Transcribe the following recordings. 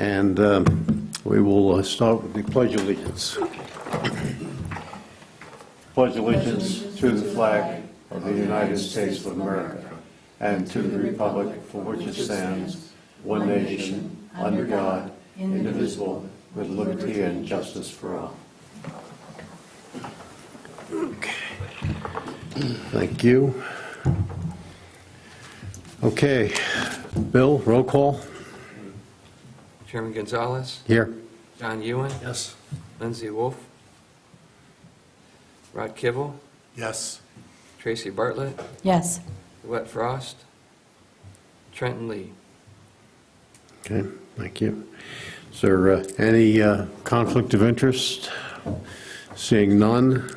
And we will start with the Pledge of Allegiance. Pledge allegiance to the flag of the United States of America and to the republic for which it stands, one nation, under God, indivisible, with liberty and justice for all. Okay. Thank you. Okay. Bill, roll call. Chairman Gonzalez, Here. John Ewan, Yes. Lindsay Wolf, Rod Kibble, Yes. Tracy Bartlett, Yes. Wet Frost, Trenton Lee. Okay, thank you. Is there any conflict of interest? Seeing none,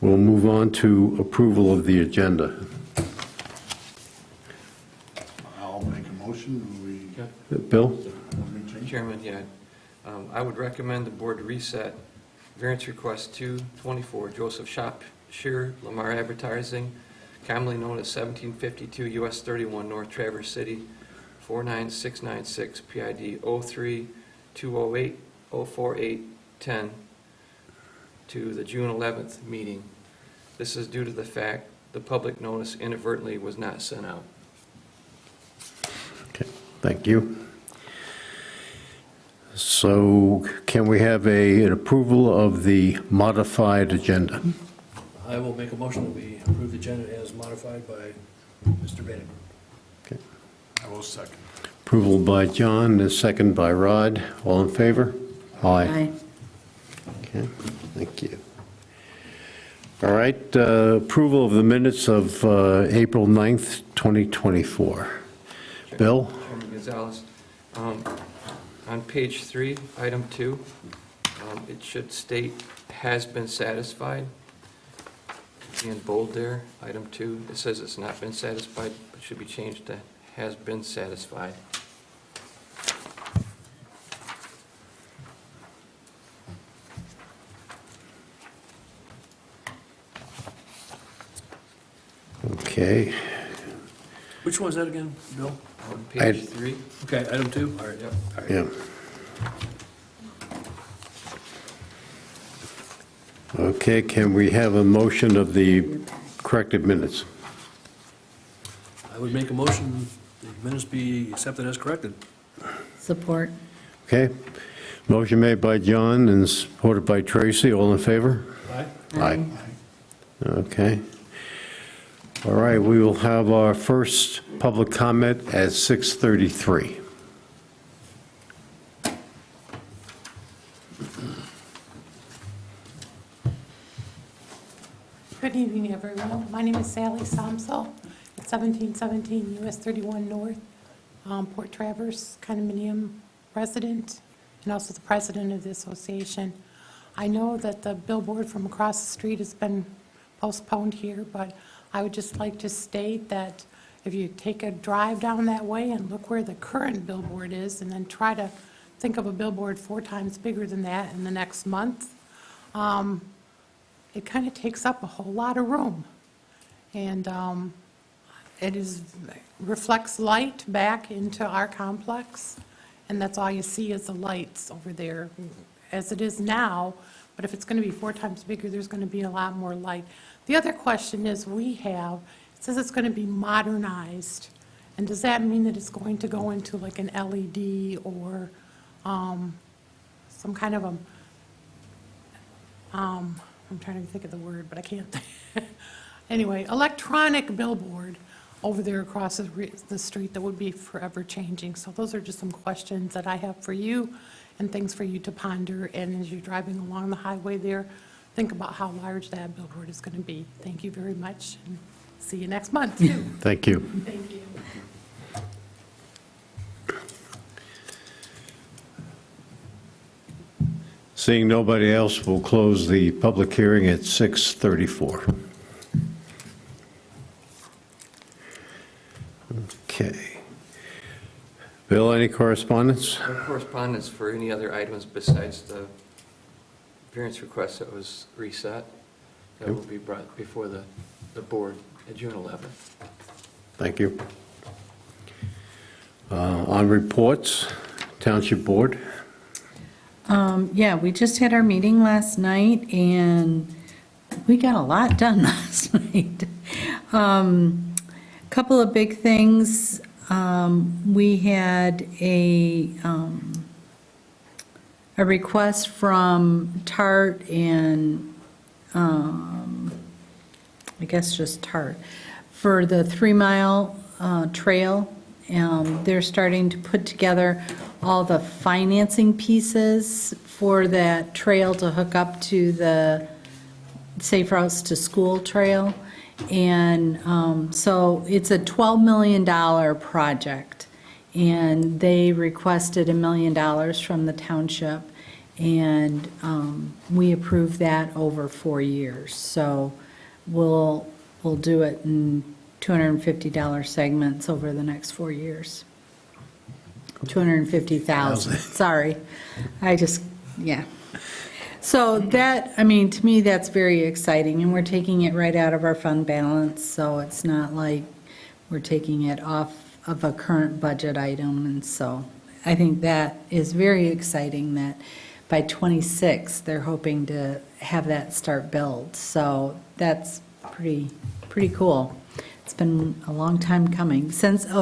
we'll move on to approval of the agenda. I'll make a motion. Bill? Chairman, I would recommend the board reset variance request 224, Joseph Shopshier, Lamar Advertising, commonly known as 1752 US 31 North Traverse City, 49696, PID 03-208-04810, to the June 11th meeting. This is due to the fact the public notice inadvertently was not sent out. Okay, thank you. So can we have an approval of the modified agenda? I will make a motion that we approve the agenda as modified by Mr. Bennett. Okay. I will second. Approval by John and second by Rod. All in favor? Aye. Okay, thank you. All right, approval of the minutes of April 9th, 2024. Bill? Chairman Gonzalez, on page 3, item 2, it should state "has been satisfied." In bold there, item 2, it says it's not been satisfied, but should be changed to "has been satisfied." Okay. Which one is that again, Bill? On I- page 3, Okay, item 2, all right, yep. All right. Yeah. Okay, can we have a motion of the corrected minutes? I would make a motion the minutes be accepted as corrected. Support. Okay, motion made by John and supported by Tracy, all in favor? Aye. Aye. Okay. All right, we will have our first public comment at 6:33. Good evening, everyone. My name is Sally Somsel at 1717 US 31 North, Port Traverse condominium resident, and also the president of the association. I know that the billboard from across the street has been postponed here, but I would just like to state that if you take a drive down that way and look where the current billboard is, and then try to think of a billboard 4 times bigger than that in the next month, it kind of takes up a whole lot of room. And reflects light back into our complex, and that's all you see is the lights over there, as it is now. But if it's going to be 4 times bigger, there's going to be a lot more light. The other question is it says it's going to be modernized. And does that mean that it's going to go into like an LED or some kind of a, I'm trying to think of the word, but I can't. Anyway, electronic billboard over there across the street that would be forever changing. So those are just some questions that I have for you and things for you to ponder. And as you're driving along the highway there, think about how large that billboard is going to be. Thank you very much, and see you next month, too. Thank you. Thank you. Seeing nobody else, we'll close the public hearing at 6:34. Okay. Bill, any correspondence? no correspondence for any other items besides the variance request that was reset. That will be brought before the board at June 11th. Thank you. On reports, Township Board. Yeah, we just had our meeting last night, and we got a lot done last night. Couple of big things. We had a request from TART and, I guess just TART, for the 3-mile trail. They're starting to put together all the financing pieces for that trail to hook up to the Safe Routes to School trail. And so it's a $12 million project. And they requested $1 million from the township. And we approved that over 4 years. So we'll do it in $250 segments over the next 4 years. 250,000, sorry. Yeah. So that, I mean, to me, that's very exciting, and we're taking it right out of our fund balance, so it's not like we're taking it off of a current budget item, and so I think that is very exciting that by '26, they're hoping to have that start build, so that's pretty cool. It's been a long time coming.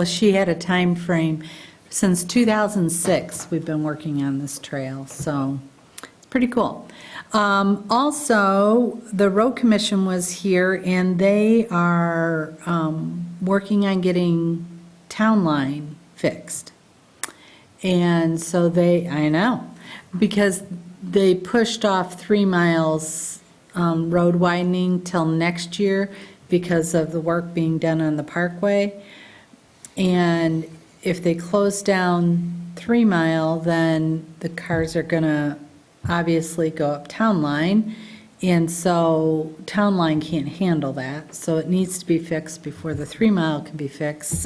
She had a time frame, since 2006, we've been working on this trail, so it's pretty cool. Also, the road commission was here, and they are working on getting Town Line fixed. And so I know, because they pushed off 3 miles road widening till next year because of the work being done on the parkway. And if they close down 3 Mile, then the cars are going to obviously go up Town Line. And so Town Line can't handle that. So it needs to be fixed before the 3 Mile can be fixed.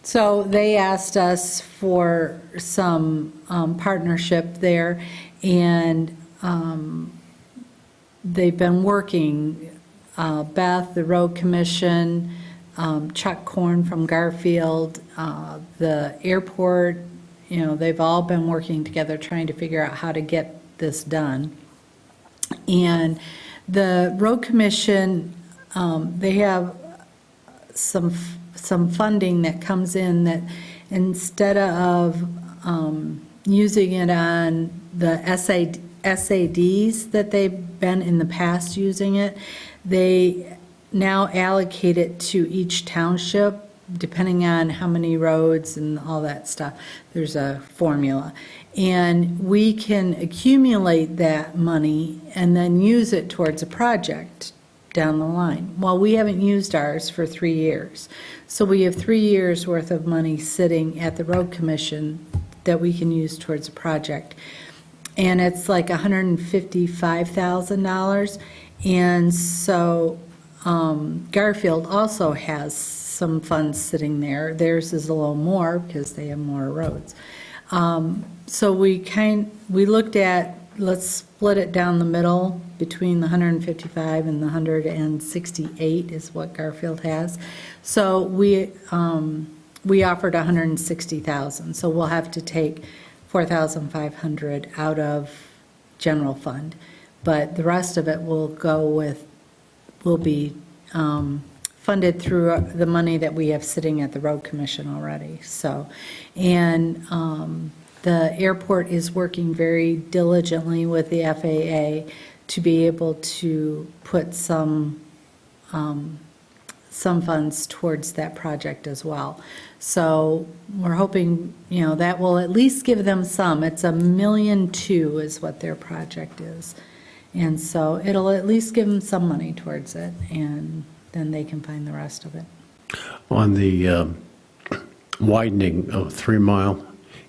So they asked us for some partnership there. And they've been working, Beth, the road commission, Chuck Korn from Garfield, the airport, they've all been working together trying to figure out how to get this done. And the road commission, they have some funding that comes in that instead of using it on the SADs that they've been in the past using it, they now allocate it to each township, depending on how many roads and all that stuff. There's a formula. And we can accumulate that money and then use it towards a project down the line. Well, we haven't used ours for 3 years. So we have 3 years' worth of money sitting at the road commission that we can use towards a project. And it's like $155,000. And so Garfield also has some funds sitting there. Theirs is a little more because they have more roads. So we looked at, let's split it down the middle between the 155 and the 168 is what Garfield has. So we offered 160,000. So we'll have to take 4,500 out of general fund, but the rest of it will be funded through the money that we have sitting at the road commission already. So, and the airport is working very diligently with the FAA to be able to put some funds towards that project as well. So we're hoping, that will at least give them some. It's $1.2 million is what their project is. And so it'll at least give them some money towards it, and then they can find the rest of it. On the widening of 3 Mile,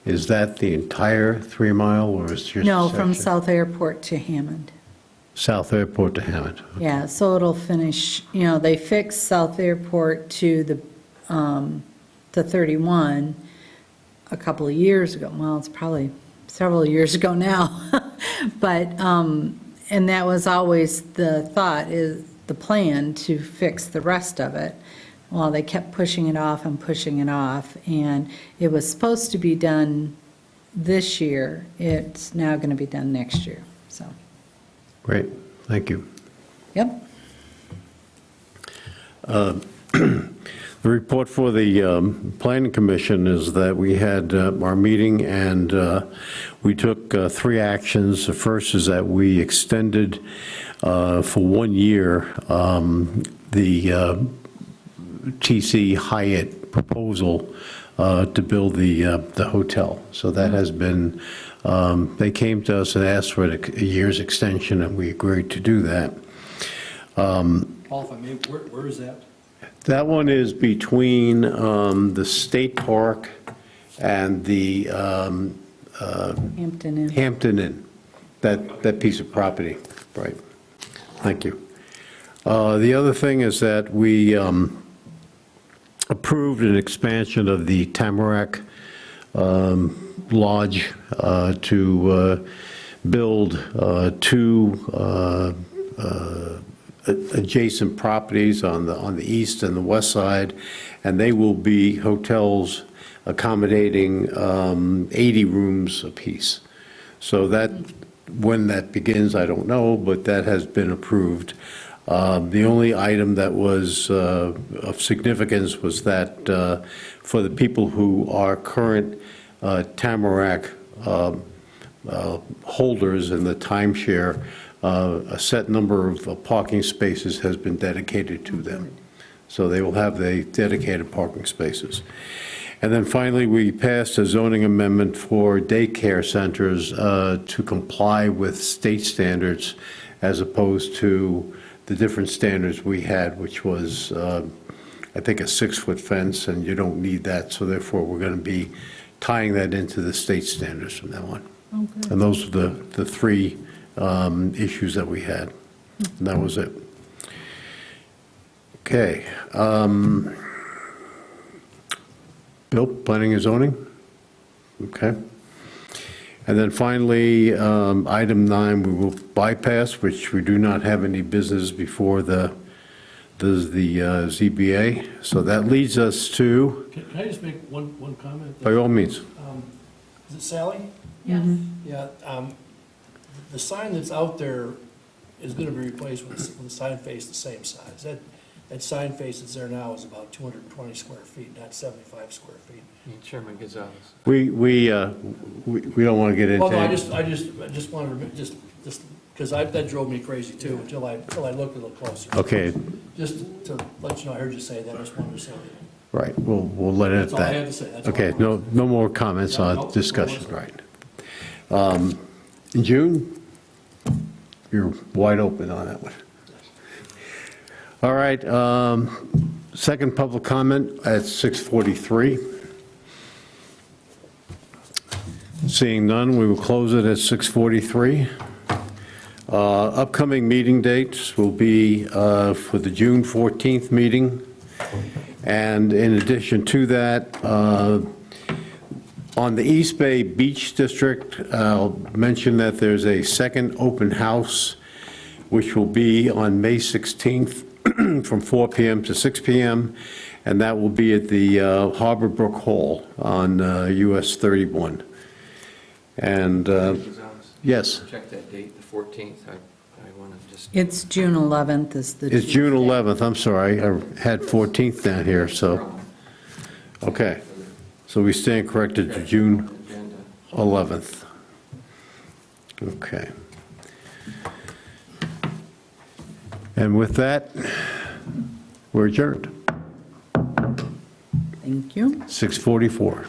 is that the entire 3 Mile, or is it just No, a from section? South Airport to Hammond. South Airport to Hammond? Yeah, so it'll finish, they fixed South Airport to the 31 a couple of years ago. Well, it's probably several years ago now. But, and that was always the thought, is the plan to fix the rest of it. Well, they kept pushing it off and pushing it off, and it was supposed to be done this year. It's now going to be done next year, so, Great, thank you. yep. The report for the Planning Commission is that we had our meeting, and we took 3 actions. The first is that we extended for 1 year the TC Hyatt proposal to build the hotel. So that has been, they came to us and asked for a year's extension, and we agreed to do that. Paul, if I may, where is that? That one is between the State Park and the Hampton Inn. Hampton Inn, that piece of property, right. Thank you. The other thing is that we approved an expansion of the Tamarack Lodge to build 2 adjacent properties on the east and the west side, and they will be hotels accommodating 80 rooms apiece. So that, when that begins, I don't know, but that has been approved. The only item that was of significance was that for the people who are current Tamarack holders in the timeshare, a set number of parking spaces has been dedicated to them. So they will have the dedicated parking spaces. And then finally, we passed a zoning amendment for daycare centers to comply with state standards as opposed to the different standards we had, which was, I think, a 6-foot fence, and you don't need that. So therefore, we're going to be tying that into the state standards from now on. And those are the 3 issues that we had. And that was it. Okay. Bill, planning and zoning? Okay. And then finally, item 9, we will bypass, which we do not have any business before the ZBA. So that leads us to, Can I just make one comment? by all means. Is it Sally? Yes. Yeah, the sign that's out there is gonna be replaced with a sign face the same size. That sign face that's there now is about 220 square feet, not 75 square feet. Chairman Gonzalez. We don't want to get into. Well, no, I just wanted to, because that drove me crazy too, until I looked a little closer. Okay, Just to let you know, I heard you say that, I just wanted to say that. right, we'll let it at That's all I that. had to say. That's all I Okay, wanted. no more comments Yeah, on no discussion, more. right. In June, you're wide open on that one. All right, second public comment at 6:43. Seeing none, we will close it at 6:43. Upcoming meeting dates will be for the June 14th meeting. And in addition to that, on the East Bay Beach District, I'll mention that there's a second open house, which will be on May 16th from 4 PM to 6 PM, and that will be at the Harbor Brook Hall on US 31. And, Gonzalez, yes, check that date, the 14th. I want to just. It's June 11th is the. it's June Tuesday. 11th, I'm sorry, I had 14th down here, so, okay. So we stand corrected to June Agenda. 11th. Okay. And with that, we're adjourned, Thank you. 6:44.